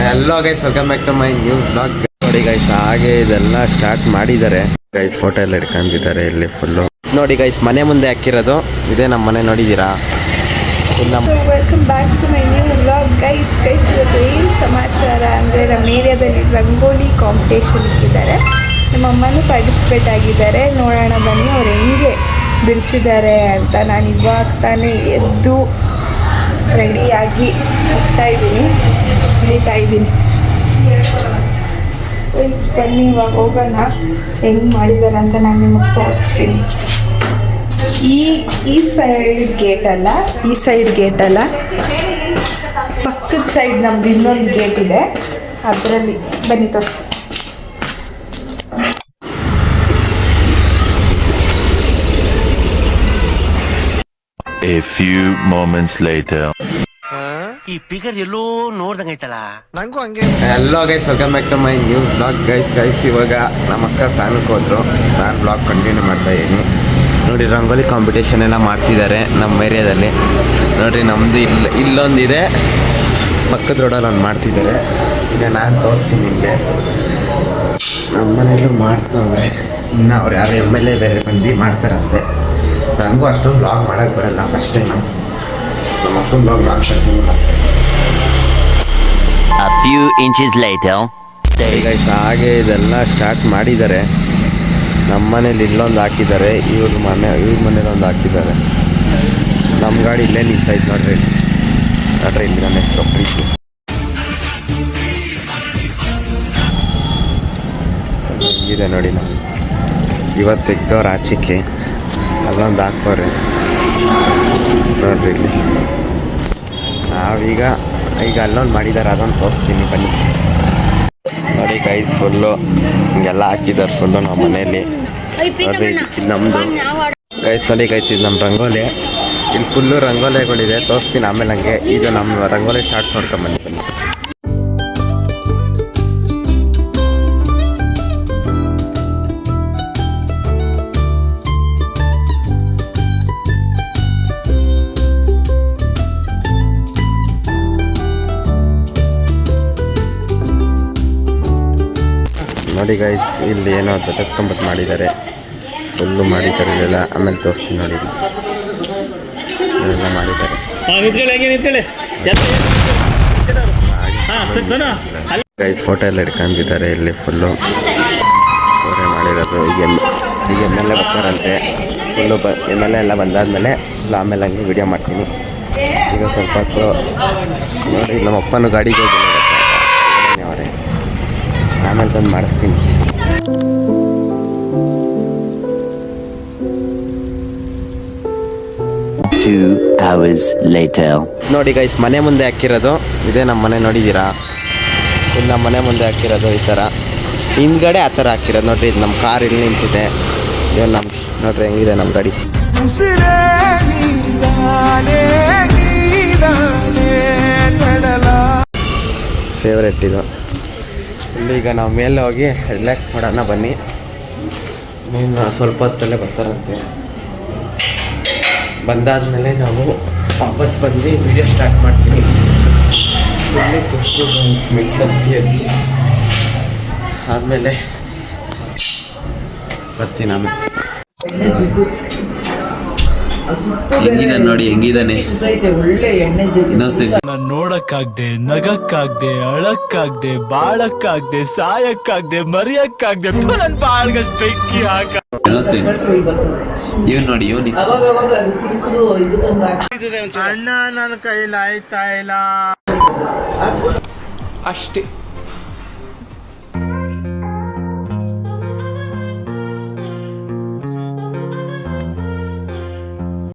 Yellow guys welcome back to my new blog. ನೋಡಿ guys ಹಾಗೆ ಇದೆಲ್ಲ ಸ್ಟಾರ್ಟ್ ಮಾಡಿದ್ದಾರೆ ಗೈಸ್. ಫೋಟೋ ಎಲ್ಲ ಇಟ್ಕೊಂಡಿದ್ದಾರೆ ಇಲ್ಲಿ ಫುಲ್ಲು. ನೋಡಿ ಗೈಸ್ ಮನೆ ಮುಂದೆ ಹಾಕಿರೋದು ಇದೇ ನಮ್ಮ ಮನೆ, ನೋಡಿದ್ದೀರಾ? Welcome back to my new blog guys. ಇವತ್ತು ಏನು ಸಮಾಚಾರ ಅಂದರೆ ನಮ್ಮ ಏರಿಯಾದಲ್ಲಿ ರಂಗೋಲಿ ಕಾಂಪಿಟೇಷನ್ ಇಟ್ಟಿದ್ದಾರೆ. ನಮ್ಮ ಅಮ್ಮನೂ ಪಾರ್ಟಿಸಿಪೇಟ್ ಆಗಿದ್ದಾರೆ. ನೋಡೋಣ ಬನ್ನಿ ಅವ್ರು ಹೆಂಗೆ ಬಿಡಿಸಿದ್ದಾರೆ ಅಂತ. ನಾನು ಇವಾಗ ತಾನೇ ಎದ್ದು ರೆಡಿಯಾಗಿ ಹಿಡಿತಾ ಇದ್ದೀನಿ. ಬನ್ನಿ ಇವಾಗ ಹೋಗೋಣ, ಹೆಂಗೆ ಮಾಡಿದ್ದಾರೆ ಅಂತ ನಾನು ನಿಮಗೆ ತೋರಿಸ್ತೀನಿ. ಈ ಸೈಡ್ ಗೇಟ್ ಅಲ್ಲ, ಪಕ್ಕದ ಸೈಡ್ ನಮ್ದು ಇನ್ನೊಂದು ಗೇಟ್ ಇದೆ, ಅದರಲ್ಲಿ ಬನ್ನಿ ತೋರಿಸಿ. A few moments later. ಈ ಪಿಗರ್ ಎಲ್ಲೋ ನೋಡ್ದಂಗೈತಲ್ಲ, ನಂಗೂ ಹಂಗೆ. ಎಲ್ಲೋ guys welcome back to my new blog. Guys ಇವಾಗ ನಮ್ಮ ಅಕ್ಕ ಸಾನಕ್ಕೆ ಹೋದ್ರು, ನಾನು ಬ್ಲಾಗ್ ಕಂಟಿನ್ಯೂ ಮಾಡ್ತಾ ಇದ್ದೀನಿ. ನೋಡಿ ರಂಗೋಲಿ ಕಾಂಪಿಟೇಷನ್ ಎಲ್ಲ ಮಾಡ್ತಿದ್ದಾರೆ ನಮ್ಮ ಏರಿಯಾದಲ್ಲಿ. ನೋಡಿರಿ ನಮ್ಮದು ಇಲ್ಲೊಂದಿದೆ, ಪಕ್ಕದ ರೋಡಲ್ಲಿ ಒಂದು ಮಾಡ್ತಿದ್ದಾರೆ. ಈಗ ನಾನು ತೋರಿಸ್ತೀನಿ ನಿಮಗೆ. ನಮ್ಮ ಮನೇಲೂ ಮಾಡ್ತಾವ್ರೆ, ಇನ್ನು ಅವ್ರು ಯಾರು MLA ಬೇರೆ ಬಂದು ಮಾಡ್ತಾರಂತೆ. ನನಗೂ ಅಷ್ಟೊಂದು ಬ್ಲಾಗ್ ಮಾಡೋಕ್ಕೆ ಬರಲ್ಲ, ಫಸ್ಟ್ ಟೈಮ್ ನಮ್ಮ ಅಕ್ಕನ ಬ್ಲಾಗ್ ಮಾಡ್ತಾರೆ. A few inches later. Guys ಹಾಗೆ ಇದೆಲ್ಲ ಸ್ಟಾರ್ಟ್ ಮಾಡಿದ್ದಾರೆ. ನಮ್ಮ ಮನೇಲಿ ಇಲ್ಲೊಂದು ಹಾಕಿದ್ದಾರೆ, ಇವ್ರ ಮನೇಲಿ ಒಂದು ಹಾಕಿದ್ದಾರೆ. ನಮ್ಮ ಗಾಡಿ ಇಲ್ಲೇ ನಿಂತೈತೆ ನೋಡ್ರಿ ಇಲ್ಲಿ ನನ್ನ ಹೆಸರು ಪ್ರೀತಿ. ಇದೆ ನೋಡಿ, ನಾವು ಇವತ್ತು ತೆಗ್ದವ್ರು ಆಚೆಗೆ ಅಲ್ಲೊಂದು ಹಾಕೋರಿ ನೋಡ್ರಿ ಇಲ್ಲಿ. ನಾವೀಗ ಅಲ್ಲೊಂದು ಮಾಡಿದ್ದಾರೆ, ಅದೊಂದು ತೋರಿಸ್ತೀನಿ ಬನ್ನಿ. ನೋಡಿ ಗೈಸ್ ಫುಲ್ಲು ಹಿಂಗೆಲ್ಲ ಹಾಕಿದ್ದಾರೆ ಫುಲ್ಲು ನಮ್ಮ ಮನೇಲಿ. ನೋಡ್ರಿ ಇದು ನಮ್ಮದು ಗೈಸ್. ನೋಡಿ ಗೈಸ್ ಇದು ನಮ್ಮ ರಂಗೋಲಿ. ಇಲ್ಲಿ ಫುಲ್ಲು ರಂಗೋಲಿಗಳಿದೆ, ತೋರಿಸ್ತೀನಿ ಆಮೇಲೆ ಹಂಗೆ. ಇದು ನಮ್ಮ ರಂಗೋಲಿ ಶಾರ್ಟ್ಸ್ ನೋಡ್ಕೊಂಬನ್ನಿ ಬನ್ನಿ. ನೋಡಿ ಗೈಸ್ ಇಲ್ಲಿ ಏನೋ ಜೊತೆತ್ಕೊಂಬತ್ತು ಮಾಡಿದ್ದಾರೆ, ಫುಲ್ಲು ಮಾಡಿದ್ದಾರೆ ಇಲ್ಲೆಲ್ಲ. ಆಮೇಲೆ ತೋರಿಸ್ತೀನಿ ನೋಡಿ, ಇದೆಲ್ಲ ಮಾಡಿದ್ದಾರೆ ಗೈಸ್. ಫೋಟೋ ಎಲ್ಲ ಇಟ್ಕೊಂಡಿದ್ದಾರೆ ಇಲ್ಲಿ ಫುಲ್ಲು ಫೋಟೋ ಮಾಡಿರೋದು. ಈಗ MLA ಬರ್ತಾರಂತೆ, ಫುಲ್ಲು MLA ಎಲ್ಲ ಬಂದಾದಮೇಲೆ ಆಮೇಲೆ ಹಂಗೆ ವಿಡಿಯೋ ಮಾಡ್ತೀನಿ. ಈಗ ಸ್ವಲ್ಪ ಹೊತ್ತು ನೋಡಿ ನಮ್ಮ ಅಪ್ಪನೂ ಗಾಡಿಗೆ ಹೋಗಿಲ್ಲ ಅವರೇ, ಆಮೇಲೆ ಬಂದು ಮಾಡಿಸ್ತೀನಿ. ನೋಡಿ ಗೈಸ್ ಮನೆ ಮುಂದೆ ಹಾಕಿರೋದು ಇದೇ ನಮ್ಮ ಮನೆ, ನೋಡಿದ್ದೀರಾ? ಇದು ನಮ್ಮ ಮನೆ ಮುಂದೆ ಹಾಕಿರೋದು ಈ ಥರ. ಹಿಂದ್ಗಡೆ ಆ ಥರ ಹಾಕಿರೋದು ನೋಡ್ರಿ. ಇದು ನಮ್ಮ ಕಾರ್ ಇಲ್ಲಿ ನಿಂತಿದೆ. ಇದು ನಮ್ಮ ನೋಡ್ರಿ ಹೆಂಗಿದೆ ನಮ್ಮ ಗಾಡಿ. ಫೇವ್ರೆಟ್ ಇದು. ಈಗ ನಾವು ಮೇಲೆ ಹೋಗಿ ರಿಲ್ಯಾಕ್ಸ್ ಮಾಡೋಣ ಬನ್ನಿ. ನೀನು ಸ್ವಲ್ಪ ಹೊತ್ತಲ್ಲೇ ಬರ್ತಾರಂತೆ. ಬಂದಾದಮೇಲೆ ನಾವು ವಾಪಸ್ ಬಂದು ವಿಡಿಯೋ ಸ್ಟಾರ್ಟ್ ಮಾಡ್ತೀನಿ. ಇಲ್ಲಿ ಸುಸ್ತು ಮೆಟ್ಲತ್ತಿ ಆದಮೇಲೆ ಬರ್ತೀನಿ. ಆಮೇಲೆ ಹೆಂಗಿದಾನೆ ನೋಡಿ, ಹೆಂಗಿದಾನೆ ನೋಡಕ್ಕಾಗ್ದೆ, ನಗಕ್ಕಾಗ್ದೆ, ಅಳಕ್ಕಾಗ್ದೆ, ಬಾಳಕ್ಕಾಗ್ದೆ, ಸಾಯಕ್ಕಾಗ್ದೆ, ಮರಿಯಕ್ಕಾಗ್ದೆ, ನನ್ ಬಾಳ್ಗಷ್ಟು ಬೆಂಕಿ ಹಾಕ. ಇವ್ ನೋಡಿ, ಅಣ್ಣ ನನ್ನ ಕೈಲಿ ಆಯ್ತಾ ಇಲ್ಲ ಅಷ್ಟೇ.